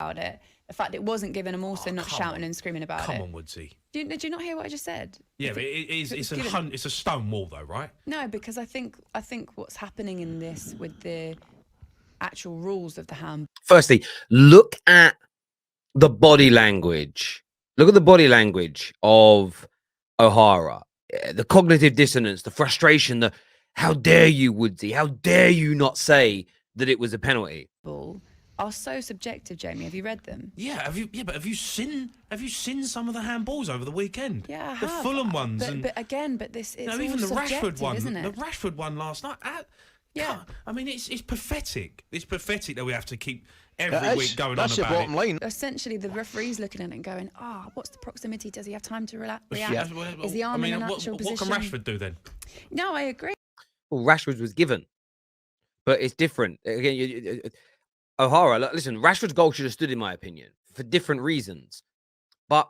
about it. The fact it wasn't given, I'm also not shouting and screaming about it. Come on, Woodsy. Did you not hear what I just said? Yeah, but it's a stone wall, though, right? No, because I think what's happening in this with the actual rules of the handball. Firstly, look at the body language. Look at the body language of O'Hara. The cognitive dissonance, the frustration, the how dare you, Woodsy? How dare you not say that it was a penalty? Are so subjective, Jamie. Have you read them? Yeah, but have you seen some of the handballs over the weekend? Yeah, I the have. Fulham ones. But this is even the Rashford one, isn't it? the Rashford one last night. Yeah, I mean it's pathetic. It's pathetic that we have to keep every week going on about it. That's your bottom line. Essentially, the referee's looking at it and going, what's the proximity? Does he have time to react? Yeah. Is the arm in a natural position? What can Rashford do then? No, I agree. Well, Rashford was given, but it's different. Again, O'Hara, listen, Rashford's goal should have stood, in my opinion, for different reasons. But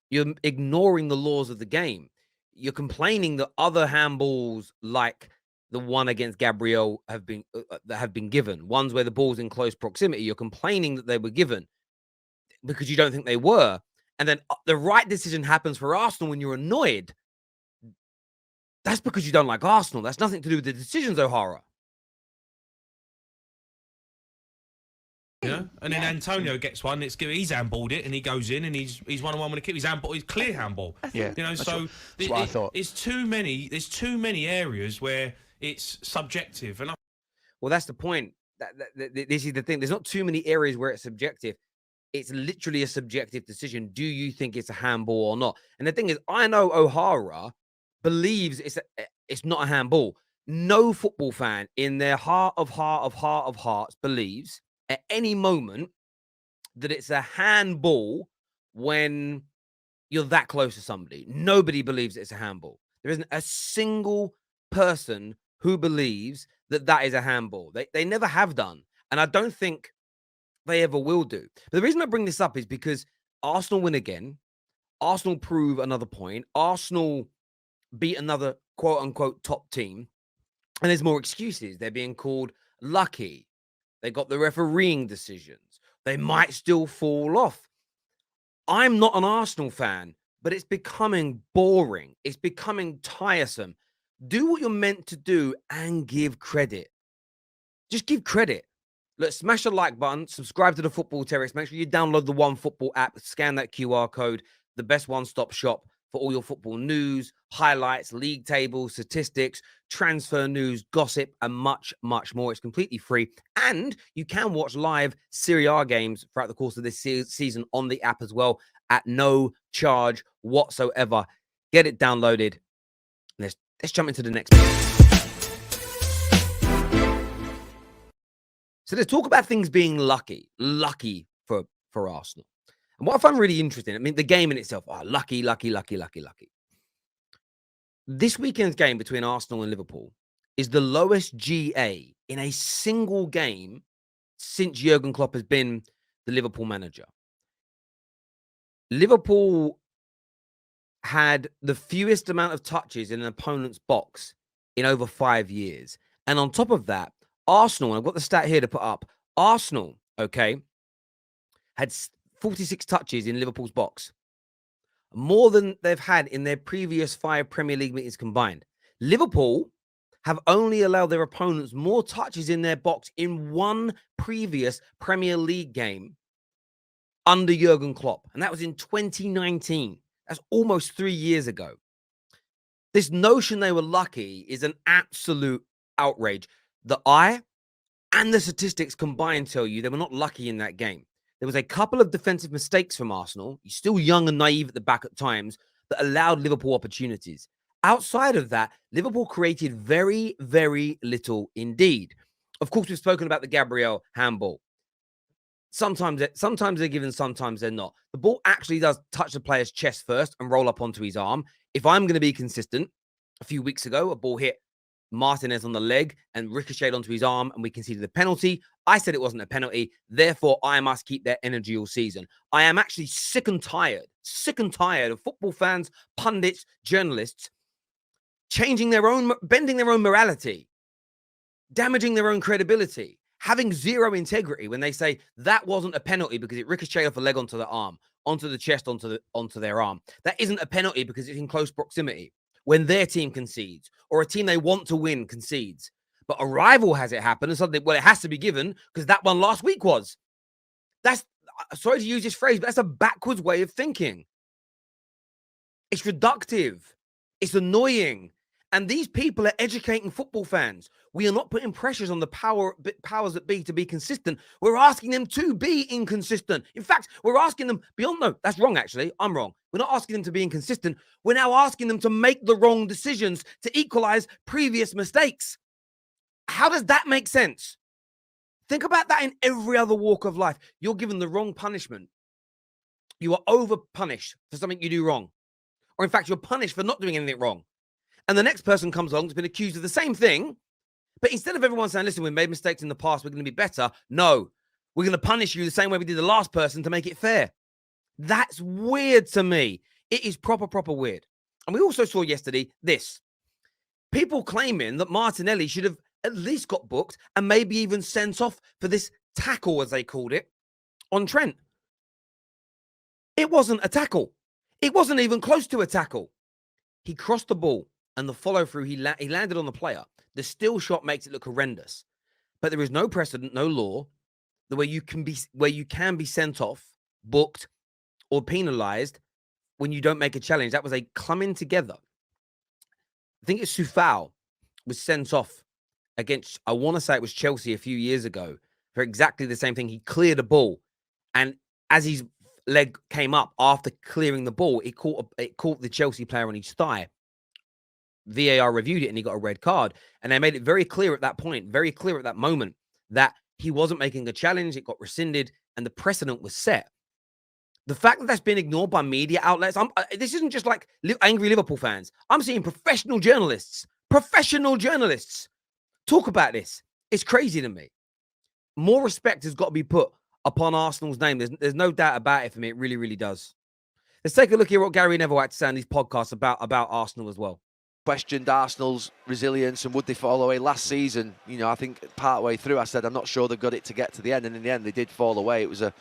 you're ignoring the laws of the game. You're complaining that other handballs, like the one against Gabriel, have been given. Ones where the ball's in close proximity. You're complaining that they were given because you don't think they were. And then the right decision happens for Arsenal when you're annoyed. That's because you don't like Arsenal. That's nothing to do with the decisions, O'Hara. Yeah, and then Antonio gets one. He's handballed it, and he goes in, and he's 1-on-1 with a kick. He's clear handball. Yeah, that's what I thought. There's too many areas where it's subjective, and well, that's the point. This is the thing. There's not too many areas where it's subjective. It's literally a subjective decision. Do you think it's a handball or not? And the thing is, I know O'Hara believes it's not a handball. No football fan in their heart of hearts believes at any moment that it's a handball when you're that close to somebody. Nobody believes it's a handball. There isn't a single person who believes that is a handball. They never have done. And I don't think they ever will do. But the reason I bring this up is because Arsenal win again. Arsenal prove another point. Arsenal beat another quote-unquote top team. And there's more excuses. They're being called lucky. They got the refereeing decisions. They might still fall off. I'm not an Arsenal fan, but it's becoming boring. It's becoming tiresome. Do what you're meant to do and give credit. Just give credit. Look, smash the like button, subscribe to the Football Terrace. Make sure you download the OneFootball app, scan that QR code, the best one-stop shop for all your football news, highlights, league tables, statistics, transfer news, gossip, and much, much more. It's completely free. And you can watch live Serie A games throughout the course of this season on the app as well at no charge whatsoever. Get it downloaded. Let's jump into the next bit. So let's talk about things being lucky for Arsenal. And what I find really interesting, I mean, the game in itself, lucky. This weekend's game between Arsenal and Liverpool is the lowest GA in a single game since Jurgen Klopp has been the Liverpool manager. Liverpool had the fewest amount of touches in an opponent's box in over 5 years. And on top of that, Arsenal, and I've got the stat here to put up, Arsenal, had 46 touches in Liverpool's box. More than they've had in their previous 5 Premier League meetings combined. Liverpool have only allowed their opponents more touches in their box in one previous Premier League game under Jurgen Klopp. And that was in 2019. That's almost 3 years ago. This notion they were lucky is an absolute outrage. The eye and the statistics combined tell you they were not lucky in that game. There was a couple of defensive mistakes from Arsenal. He's still young and naive at the back at times that allowed Liverpool opportunities. Outside of that, Liverpool created very, very little indeed. Of course, we've spoken about the Gabriel handball. Sometimes they're given, sometimes they're not. The ball actually does touch the player's chest first and roll up onto his arm. If I'm going to be consistent, a few weeks ago, a ball hit Martinez on the leg and ricocheted onto his arm and we conceded the penalty. I said it wasn't a penalty. Therefore, I must keep their energy all season. I am actually sick and tired of football fans, pundits, journalists bending their own morality, damaging their own credibility, having zero integrity when they say that wasn't a penalty because it ricocheted off a leg onto the arm, onto the chest, onto their arm. That isn't a penalty because it's in close proximity. When their team concedes or a team they want to win concedes, but a rival has it happen and suddenly, well, it has to be given because that one last week was. That's, sorry to use this phrase, but that's a backwards way of thinking. It's reductive. It's annoying. And these people are educating football fans. We are not putting pressures on the powers that be to be consistent. We're asking them to be inconsistent. In fact, we're asking them beyond, no, that's wrong, actually. I'm wrong. We're not asking them to be inconsistent. We're now asking them to make the wrong decisions to equalize previous mistakes. How does that make sense? Think about that in every other walk of life. You're given the wrong punishment. You are over punished for something you do wrong. Or in fact, you're punished for not doing anything wrong. And the next person comes along, has been accused of the same thing. But instead of everyone saying, listen, we made mistakes in the past, we're going to be better. No, we're going to punish you the same way we did the last person to make it fair. That's weird to me. It is proper weird. And we also saw yesterday this. People claiming that Martinelli should have at least got booked and maybe even sent off for this tackle, as they called it, on Trent. It wasn't a tackle. It wasn't even close to a tackle. He crossed the ball. And the follow-through, he landed on the player. The still shot makes it look horrendous. But there is no precedent, no law, where you can be sent off, booked, or penalized when you don't make a challenge. That was a clumming together. I think it's Sufal was sent off against, I want to say it was Chelsea a few years ago, for exactly the same thing. He cleared a ball. And as his leg came up after clearing the ball, it caught the Chelsea player on his thigh. VAR reviewed it and he got a red card. And they made it very clear at that point, very clear at that moment, that he wasn't making a challenge. It got rescinded and the precedent was set. The fact that that's been ignored by media outlets, this isn't just like angry Liverpool fans. I'm seeing professional journalists talk about this. It's crazy to me. More respect has got to be put upon Arsenal's name. There's no doubt about it for me. It really, really does. Let's take a look here at what Gary Neville had to say on these podcasts about Arsenal as well. Questioned Arsenal's resilience and would they fall away last season. You know, I think part way through I said I'm not sure they've got it to get to the end, and in the end they did fall away. It was an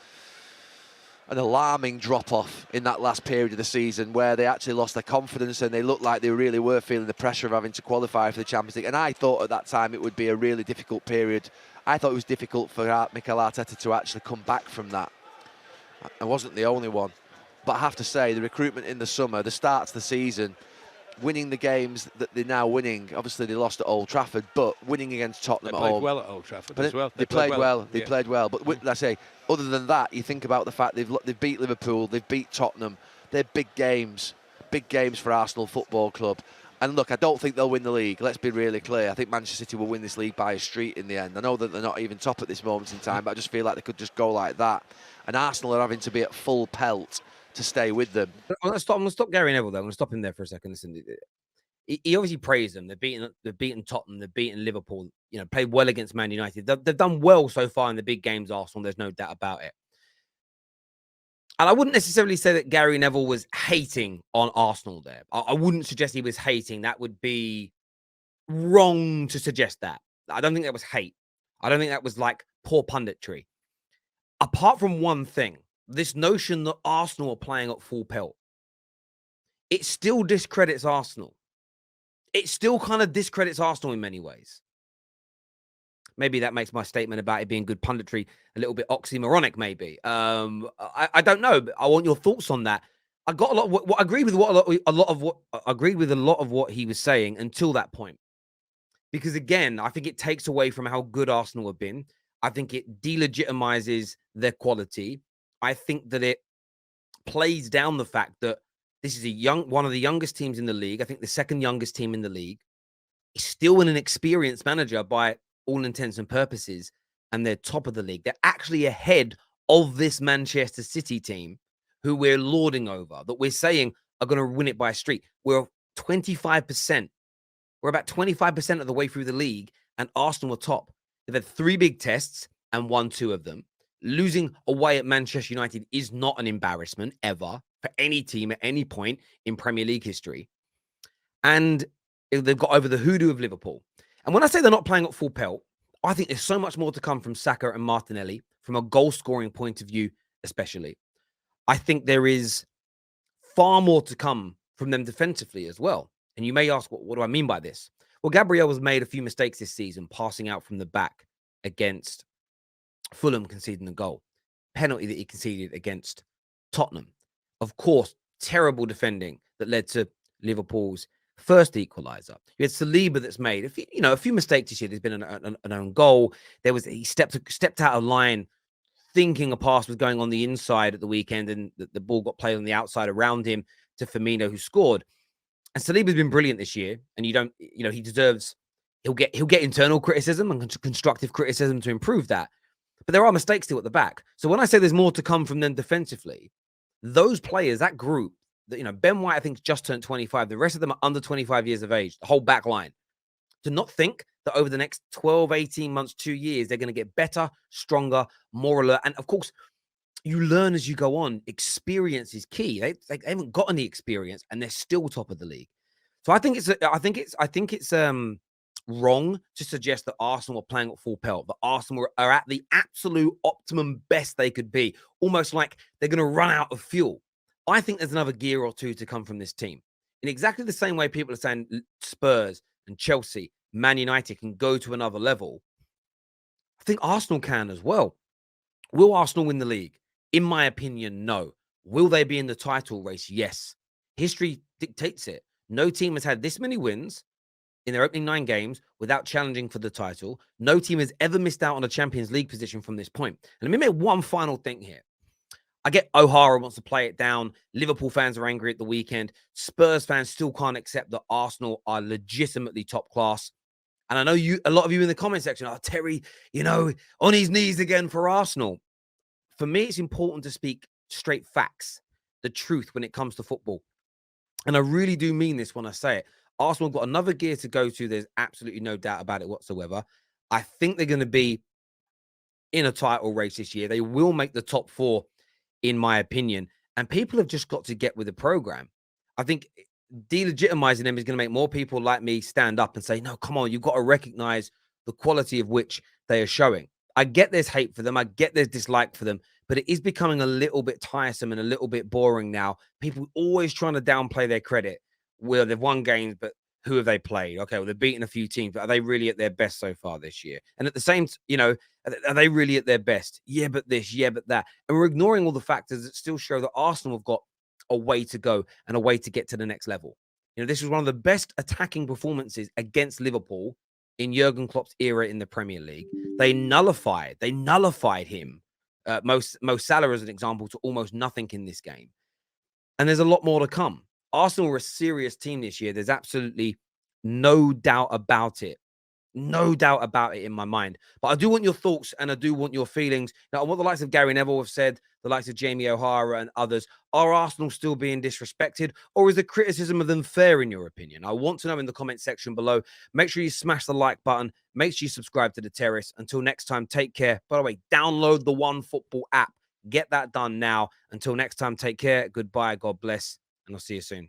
alarming drop-off in that last period of the season where they actually lost their confidence and they looked like they really were feeling the pressure of having to qualify for the Champions League. And I thought at that time it would be a really difficult period. I thought it was difficult for Mikel Arteta to actually come back from that. I wasn't the only one. But I have to say, the recruitment in the summer, the start to the season, winning the games that they're now winning. Obviously, they lost at Old Trafford, but winning against Tottenham at home. They played well at Old Trafford as well. They played well. They played well. But let's say, other than that, you think about the fact they've beat Liverpool, they've beat Tottenham. They're big games for Arsenal Football Club. And look, I don't think they'll win the league. Let's be really clear. I think Manchester City will win this league by a street in the end. I know that they're not even top at this moment in time, but I just feel like they could just go like that. And Arsenal are having to be at full pelt to stay with them. I'm going to stop Gary Neville, though. I'm going to stop him there for a second. Listen, he obviously praised them. They've beaten Tottenham. They've beaten Liverpool. You know, played well against Man United. They've done well so far in the big games, Arsenal. There's no doubt about it. And I wouldn't necessarily say that Gary Neville was hating on Arsenal there. I wouldn't suggest he was hating. That would be wrong to suggest that. I don't think that was hate. I don't think that was like poor punditry. Apart from one thing, this notion that Arsenal are playing at full pelt, it still discredits Arsenal. It still kind of discredits Arsenal in many ways. Maybe that makes my statement about it being good punditry a little bit oxymoronic, maybe. I don't know, but I want your thoughts on that. I got a lot of what I agree with a lot of what he was saying until that point. Because again, I think it takes away from how good Arsenal have been. I think it delegitimizes their quality. I think that it plays down the fact that this is one of the youngest teams in the league. I think the second youngest team in the league. It's still an inexperienced manager by all intents and purposes, and they're top of the league. They're actually ahead of this Manchester City team who we're lording over, that we're saying are going to win it by a streak. We're 25%. We're about 25% of the way through the league, and Arsenal are top. They've had 3 big tests and won 2 of them. Losing away at Manchester United is not an embarrassment ever for any team at any point in Premier League history. And they've got over the hoodoo of Liverpool. And when I say they're not playing at full pelt, I think there's so much more to come from Saka and Martinelli from a goal-scoring point of view, especially. I think there is far more to come from them defensively as well. And you may ask, what do I mean by this? Well, Gabriel has made a few mistakes this season, passing out from the back against Fulham, conceding the goal. Penalty that he conceded against Tottenham. Of course, terrible defending that led to Liverpool's first equaliser. You had Saliba that's made a few mistakes this year. There's been an own goal. He stepped out of line, thinking a pass was going on the inside at the weekend, and the ball got played on the outside around him to Firmino, who scored. And Saliba's been brilliant this year, and he deserves. He'll get internal criticism and constructive criticism to improve that. But there are mistakes still at the back. So when I say there's more to come from them defensively, those players, that group, Ben White, I think, just turned 25. The rest of them are under 25 years of age, the whole back line. To not think that over the next 12, 18 months, 2 years, they're going to get better, stronger, more alert. And of course, you learn as you go on. Experience is key. They haven't got any experience, and they're still top of the league. So I think it's wrong to suggest that Arsenal are playing at full pelt. That Arsenal are at the absolute optimum best they could be, almost like they're going to run out of fuel. I think there's another gear or two to come from this team. In exactly the same way people are saying Spurs and Chelsea, Man United can go to another level, I think Arsenal can as well. Will Arsenal win the league? In my opinion, no. Will they be in the title race? Yes. History dictates it. No team has had this many wins in their opening 9 games without challenging for the title. No team has ever missed out on a Champions League position from this point. And let me make one final thing here. I get O'Hara wants to play it down. Liverpool fans are angry at the weekend. Spurs fans still can't accept that Arsenal are legitimately top class. And I know a lot of you in the comment section are, Terry, on his knees again for Arsenal. For me, it's important to speak straight facts, the truth when it comes to football. And I really do mean this when I say it. Arsenal got another gear to go to. There's absolutely no doubt about it whatsoever. I think they're going to be in a title race this year. They will make the top 4, in my opinion. And people have just got to get with the program. I think delegitimizing them is going to make more people like me stand up and say, no, come on, you've got to recognize the quality of which they are showing. I get there's hate for them. I get there's dislike for them, but it is becoming a little bit tiresome and a little bit boring now. People always trying to downplay their credit. Well, they've won games, but who have they played? Okay, well, they've beaten a few teams, but are they really at their best so far this year? And at the same, are they really at their best? Yeah, but this, yeah, but that. And we're ignoring all the factors that still show that Arsenal have got a way to go and a way to get to the next level. This was one of the best attacking performances against Liverpool in Jurgen Klopp's era in the Premier League. They nullified him, Mo Salah as an example, to almost nothing in this game. And there's a lot more to come. Arsenal are a serious team this year. There's absolutely no doubt about it. No doubt about it in my mind. But I do want your thoughts and I do want your feelings. Now, what the likes of Gary Neville have said, the likes of Jamie O'Hara and others, are Arsenal still being disrespected, or is the criticism of them fair in your opinion? I want to know in the comment section below. Make sure you smash the like button. Make sure you subscribe to The Terrace. Until next time, take care. By the way, download the One Football app. Get that done now. Until next time, take care. Goodbye. God bless. And I'll see you soon.